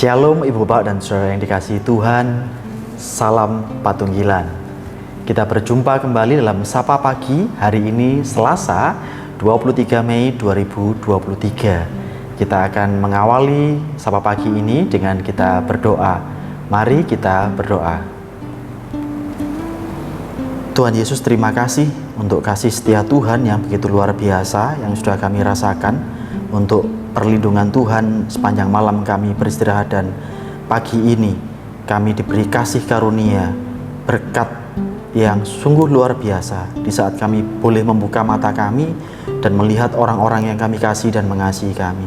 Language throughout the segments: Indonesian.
Shalom Ibu Bapak dan Saudara yang dikasihi Tuhan. Salam Patunggilan. Kita berjumpa kembali dalam Sapa Pagi hari ini Selasa 23 Mei 2023. Kita akan mengawali Sapa Pagi ini dengan kita berdoa. Mari kita berdoa. Tuhan Yesus, terima kasih untuk kasih setia Tuhan yang begitu luar biasa yang sudah kami rasakan, untuk perlindungan Tuhan sepanjang malam kami beristirahat, dan pagi ini kami diberi kasih karunia berkat yang sungguh luar biasa di saat kami boleh membuka mata kami dan melihat orang-orang yang kami kasih dan mengasihi kami.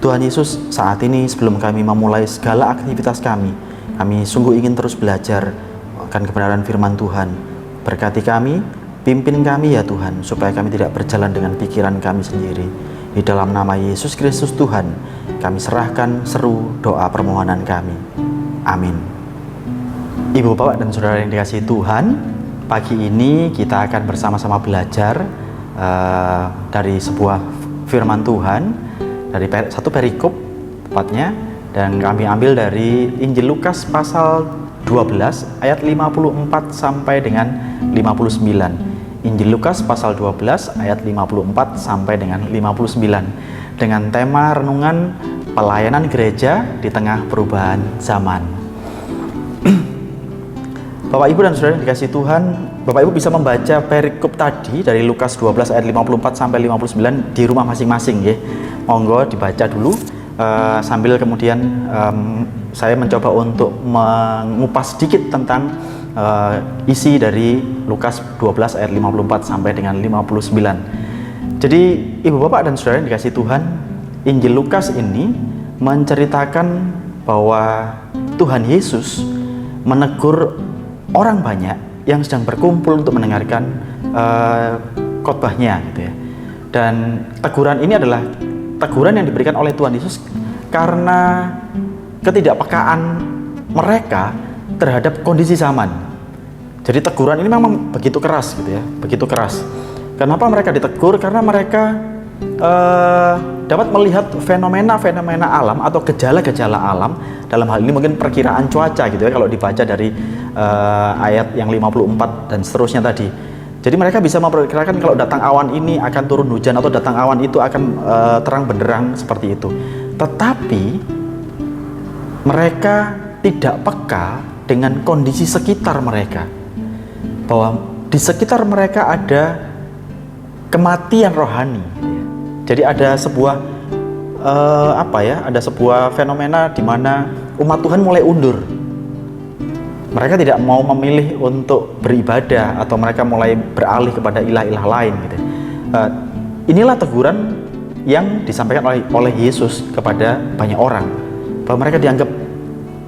Tuhan Yesus, saat ini sebelum kami memulai segala aktivitas kami sungguh ingin terus belajar akan kebenaran firman Tuhan. Berkati kami, pimpin kami ya Tuhan, supaya kami tidak berjalan dengan pikiran kami sendiri. Di dalam nama Yesus Kristus Tuhan, kami serahkan seru doa permohonan kami. Amin. Ibu, Bapak, dan Saudara yang dikasihi Tuhan, pagi ini kita akan bersama-sama belajar dari sebuah firman Tuhan, dari satu perikop tepatnya, dan kami ambil dari Injil Lukas pasal 12 ayat 54 sampai dengan 59. Injil Lukas pasal 12 ayat 54 sampai dengan 59, dengan tema renungan pelayanan gereja di tengah perubahan zaman. Bapak Ibu dan Saudara yang dikasihi Tuhan, Bapak Ibu bisa membaca perikop tadi dari Lukas 12 ayat 54 sampai 59 di rumah masing-masing ya. Monggo dibaca dulu sambil kemudian saya mencoba untuk mengupas sedikit tentang isi dari Lukas 12 ayat 54 sampai dengan 59. Jadi Ibu, Bapak, dan Saudara yang dikasihi Tuhan, Injil Lukas ini menceritakan bahwa Tuhan Yesus menegur orang banyak yang sedang berkumpul untuk mendengarkan khotbahnya gitu ya. Dan teguran ini adalah teguran yang diberikan oleh Tuhan Yesus karena ketidakpekaan mereka terhadap kondisi zaman. Jadi teguran ini memang begitu keras gitu ya, begitu keras. Kenapa mereka ditegur? Karena mereka dapat melihat fenomena-fenomena alam atau gejala-gejala alam. Dalam hal ini mungkin perkiraan cuaca gitu ya, kalau dibaca dari ayat yang 54 dan seterusnya tadi. Jadi mereka bisa memperkirakan kalau datang awan ini akan turun hujan, atau datang awan itu akan terang benderang seperti itu. Tetapi mereka tidak peka dengan kondisi sekitar mereka, bahwa di sekitar mereka ada kematian rohani. Jadi ada sebuah ada sebuah fenomena di mana umat Tuhan mulai undur. Mereka tidak mau memilih untuk beribadah, atau mereka mulai beralih kepada ilah-ilah lain gitu. Inilah teguran yang disampaikan oleh Yesus kepada banyak orang, bahwa mereka dianggap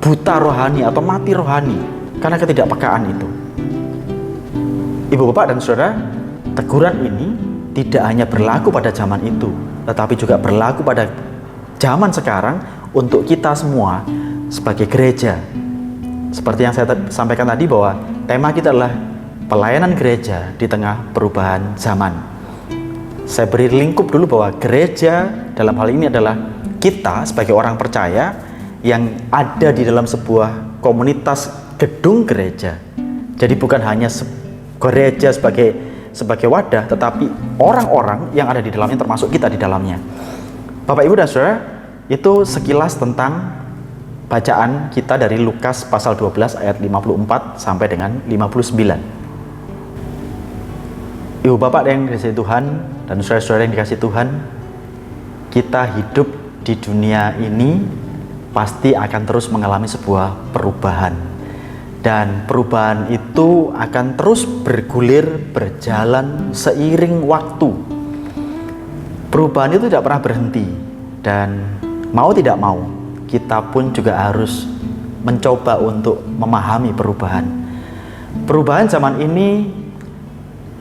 buta rohani atau mati rohani karena ketidakpekaan itu. Ibu, Bapak, dan Saudara, teguran ini tidak hanya berlaku pada zaman itu, tetapi juga berlaku pada zaman sekarang untuk kita semua sebagai gereja. Seperti yang saya sampaikan tadi, bahwa tema kita adalah pelayanan gereja di tengah perubahan zaman. Saya beri lingkup dulu bahwa gereja dalam hal ini adalah kita sebagai orang percaya yang ada di dalam sebuah komunitas gedung gereja. Jadi bukan hanya gereja sebagai wadah, tetapi orang-orang yang ada di dalamnya, termasuk kita di dalamnya. Bapak, Ibu, dan Saudara, itu sekilas tentang bacaan kita dari Lukas pasal 12 ayat 54 sampai dengan 59. Ibu, Bapak yang dikasihi Tuhan, dan saudara-saudara yang dikasihi Tuhan, kita hidup di dunia ini pasti akan terus mengalami sebuah perubahan, dan perubahan itu akan terus bergulir, berjalan seiring waktu. Perubahan itu tidak pernah berhenti, dan mau tidak mau kita pun juga harus mencoba untuk memahami perubahan. Perubahan zaman ini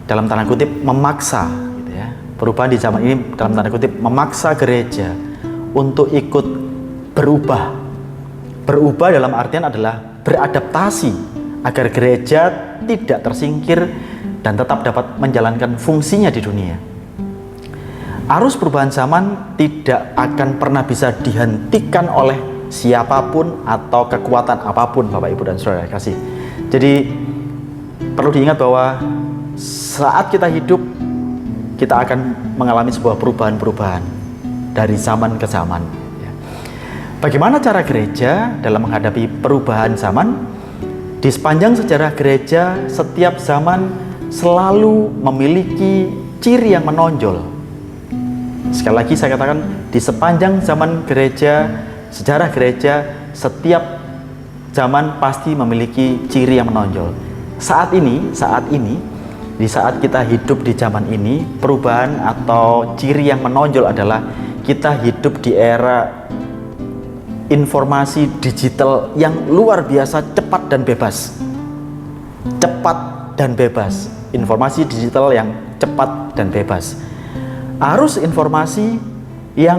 dalam tanda kutip memaksa gitu ya. Perubahan di zaman ini dalam tanda kutip memaksa gereja untuk ikut berubah. Berubah dalam artian adalah beradaptasi agar gereja tidak tersingkir dan tetap dapat menjalankan fungsinya di dunia. Arus perubahan zaman tidak akan pernah bisa dihentikan oleh siapapun atau kekuatan apapun, Bapak Ibu dan Saudara kasih. Jadi perlu diingat bahwa saat kita hidup, kita akan mengalami sebuah perubahan-perubahan dari zaman ke zaman. Bagaimana cara gereja dalam menghadapi perubahan zaman? Di sepanjang sejarah gereja, setiap zaman selalu memiliki ciri yang menonjol. Sekali lagi saya katakan, di sepanjang zaman gereja, sejarah gereja, setiap zaman pasti memiliki ciri yang menonjol. Saat ini, di saat kita hidup di zaman ini, perubahan atau ciri yang menonjol adalah kita hidup di era informasi digital yang luar biasa cepat dan bebas. Cepat dan bebas. Informasi digital yang cepat dan bebas. Arus informasi yang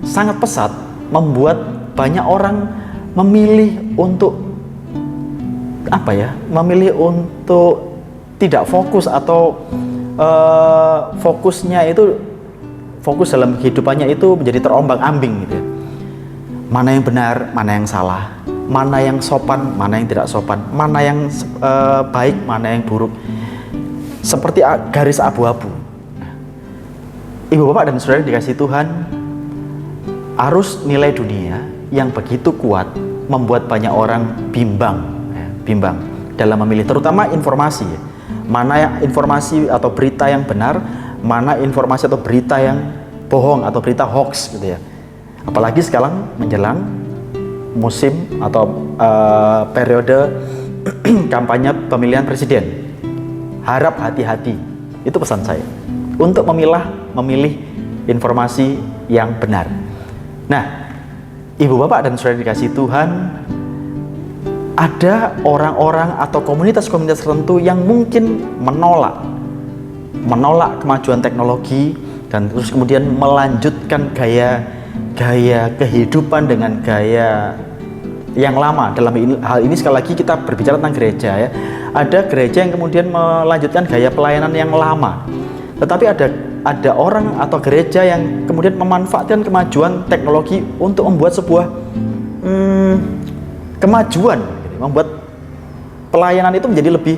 sangat pesat membuat banyak orang memilih untuk memilih untuk tidak fokus atau fokus dalam kehidupannya itu menjadi terombang-ambing gitu ya. Mana yang benar, mana yang salah, mana yang sopan, mana yang tidak sopan, mana yang baik, mana yang buruk, seperti garis abu-abu. Ibu bapak dan saudara dikasih Tuhan, arus nilai dunia yang begitu kuat membuat banyak orang bimbang dalam memilih, terutama informasi. Mana informasi atau berita yang benar, mana informasi atau berita yang bohong atau berita hoax gitu ya. Apalagi sekarang menjelang musim atau periode kampanye pemilihan presiden. Harap hati-hati, itu pesan saya, untuk memilih informasi yang benar. Nah, ibu bapak dan saudara dikasih Tuhan, ada orang-orang atau komunitas-komunitas tertentu yang mungkin menolak kemajuan teknologi dan terus kemudian melanjutkan gaya kehidupan dengan gaya yang lama. Dalam hal ini sekali lagi kita berbicara tentang gereja ya. Ada gereja yang kemudian melanjutkan gaya pelayanan yang lama. Tetapi ada orang atau gereja yang kemudian memanfaatkan kemajuan teknologi untuk membuat sebuah kemajuan, membuat pelayanan itu menjadi lebih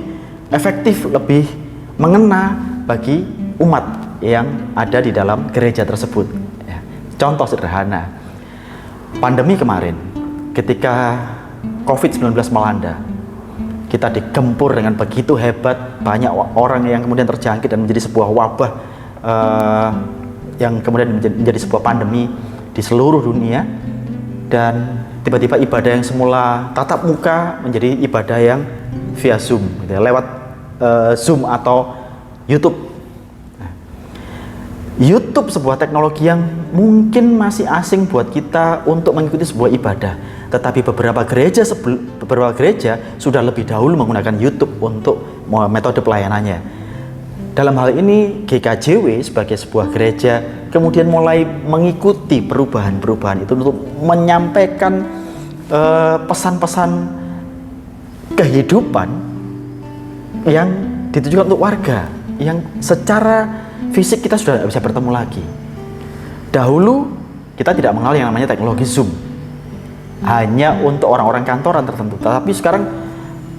efektif, lebih mengena bagi umat yang ada di dalam gereja tersebut. Contoh sederhana, pandemi kemarin, ketika COVID-19 melanda, kita digempur dengan begitu hebat, banyak orang yang kemudian terjangkit dan menjadi sebuah wabah yang kemudian menjadi sebuah pandemi di seluruh dunia. Dan tiba-tiba ibadah yang semula tatap muka menjadi ibadah yang via Zoom, gitu ya, lewat Zoom atau YouTube. YouTube sebuah teknologi yang mungkin masih asing buat kita untuk mengikuti sebuah ibadah, tetapi beberapa gereja sudah lebih dahulu menggunakan YouTube untuk metode pelayanannya. Dalam hal ini GKJW sebagai sebuah gereja kemudian mulai mengikuti perubahan-perubahan itu untuk menyampaikan pesan-pesan kehidupan yang ditujukan untuk warga yang secara fisik kita sudah tidak bisa bertemu lagi. Dahulu kita tidak mengenal yang namanya teknologi Zoom, hanya untuk orang-orang kantoran tertentu. Tapi sekarang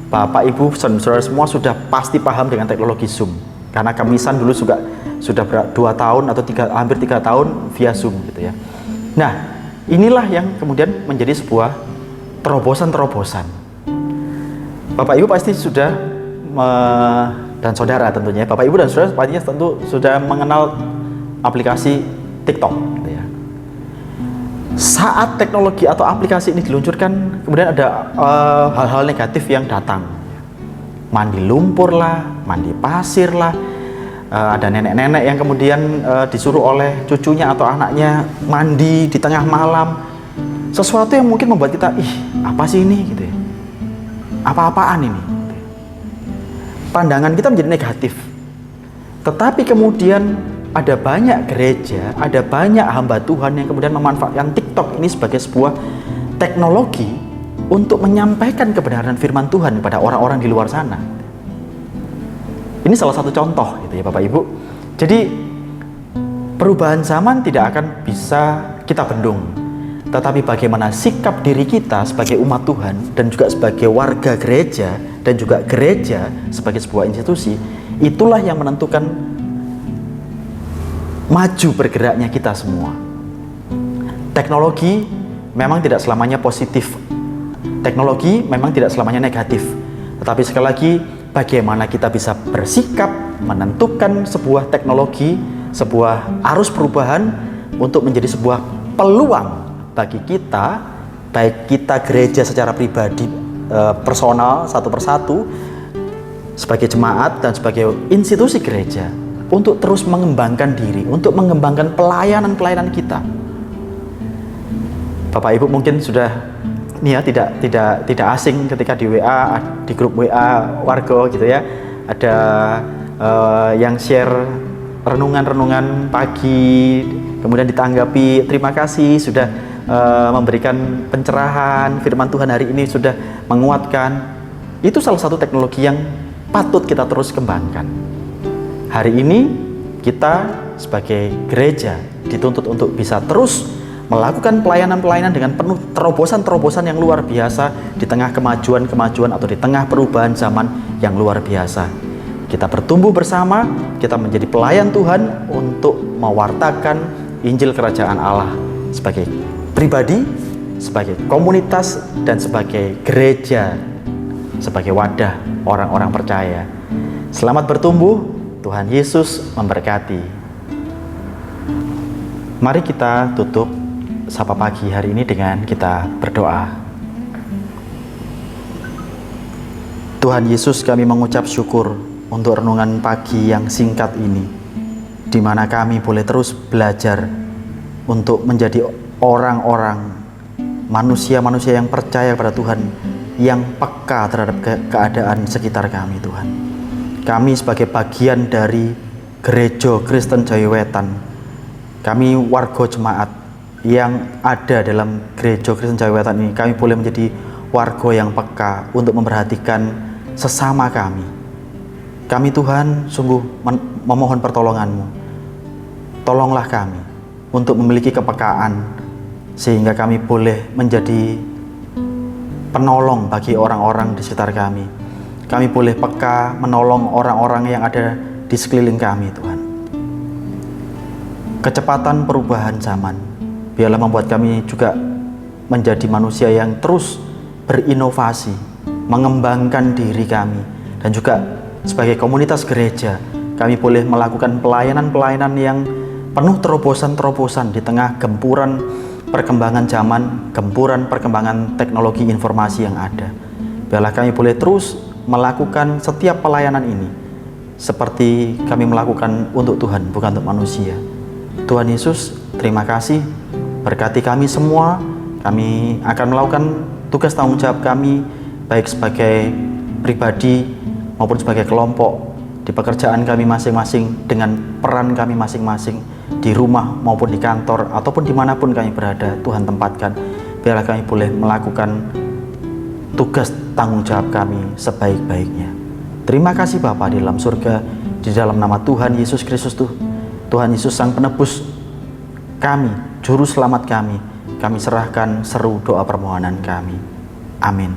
Bapak Ibu saudara semua sudah pasti paham dengan teknologi Zoom, karena Kamisan dulu juga sudah 2 tahun atau hampir 3 tahun via Zoom gitu ya. Nah, inilah yang kemudian menjadi sebuah terobosan-terobosan. Bapak Ibu pasti sudah dan saudara tentunya, Bapak Ibu dan saudara pastinya tentu sudah mengenal aplikasi TikTok gitu ya. Saat teknologi atau aplikasi ini diluncurkan, kemudian ada hal-hal negatif yang datang. Mandi lumpur lah, mandi pasir lah, ada nenek-nenek yang kemudian disuruh oleh cucunya atau anaknya mandi di tengah malam. Sesuatu yang mungkin membuat kita, apa sih ini gitu ya, apa-apaan ini. Pandangan kita menjadi negatif. Tetapi kemudian ada banyak gereja, ada banyak hamba Tuhan yang kemudian memanfaatkan TikTok ini sebagai sebuah teknologi untuk menyampaikan kebenaran firman Tuhan kepada orang-orang di luar sana. Ini salah satu contoh gitu ya Bapak Ibu. Jadi perubahan zaman tidak akan bisa kita bendung. tetapi bagaimana sikap diri kita sebagai umat Tuhan dan juga sebagai warga gereja dan juga gereja sebagai sebuah institusi, itulah yang menentukan maju bergeraknya kita semua. Teknologi memang tidak selamanya positif, teknologi memang tidak selamanya negatif, tetapi sekali lagi bagaimana kita bisa bersikap menentukan sebuah teknologi, sebuah arus perubahan untuk menjadi sebuah peluang bagi kita, baik kita gereja secara pribadi, personal satu persatu, sebagai jemaat dan sebagai institusi gereja, untuk terus mengembangkan diri, untuk mengembangkan pelayanan-pelayanan kita. Bapak Ibu mungkin sudah tidak asing ketika di WA, di grup WA warga gitu ya, ada yang share renungan-renungan pagi, kemudian ditanggapi terima kasih sudah memberikan pencerahan firman Tuhan hari ini, sudah menguatkan. Itu salah satu teknologi yang patut kita terus kembangkan. Hari ini kita sebagai gereja dituntut untuk bisa terus melakukan pelayanan-pelayanan dengan penuh terobosan-terobosan yang luar biasa di tengah kemajuan-kemajuan atau di tengah perubahan zaman yang luar biasa. Kita bertumbuh bersama, kita menjadi pelayan Tuhan untuk mewartakan Injil Kerajaan Allah sebagai pribadi, sebagai komunitas, dan sebagai gereja, sebagai wadah orang-orang percaya. Selamat bertumbuh. Tuhan Yesus memberkati. Mari kita tutup Sapa Pagi hari ini dengan kita berdoa. Tuhan Yesus, kami mengucap syukur untuk renungan pagi yang singkat ini, di mana kami boleh terus belajar untuk menjadi orang-orang, manusia-manusia yang percaya kepada Tuhan, yang peka terhadap keadaan sekitar kami. Tuhan, kami sebagai bagian dari Gereja Kristen Jayawetan, kami warga jemaat yang ada dalam Gereja Kristen Jayawetan ini, kami boleh menjadi warga yang peka untuk memperhatikan sesama kami. Kami Tuhan sungguh memohon pertolongan-Mu. Tolonglah kami untuk memiliki kepekaan, sehingga kami boleh menjadi penolong bagi orang-orang di sekitar kami. Kami boleh peka menolong orang-orang yang ada di sekeliling kami. Tuhan, kecepatan perubahan zaman biarlah membuat kami juga menjadi manusia yang terus berinovasi, mengembangkan diri kami, dan juga sebagai komunitas gereja kami boleh melakukan pelayanan-pelayanan yang penuh terobosan-terobosan di tengah gempuran perkembangan zaman, gempuran perkembangan teknologi informasi yang ada. Biarlah kami boleh terus melakukan setiap pelayanan ini seperti kami melakukan untuk Tuhan, bukan untuk manusia. Tuhan Yesus, terima kasih. Berkati kami semua. Kami akan melakukan tugas tanggung jawab kami, baik sebagai pribadi maupun sebagai kelompok, di pekerjaan kami masing-masing, dengan peran kami masing-masing, di rumah maupun di kantor, ataupun dimanapun kami berada. Tuhan tempatkan, biarlah kami boleh melakukan tugas tanggung jawab kami sebaik-baiknya. Terima kasih Bapa di dalam surga, di dalam nama Tuhan Yesus Kristus, Tuhan Yesus Sang Penebus kami, Juru Selamat kami serahkan seru doa permohonan kami. Amin.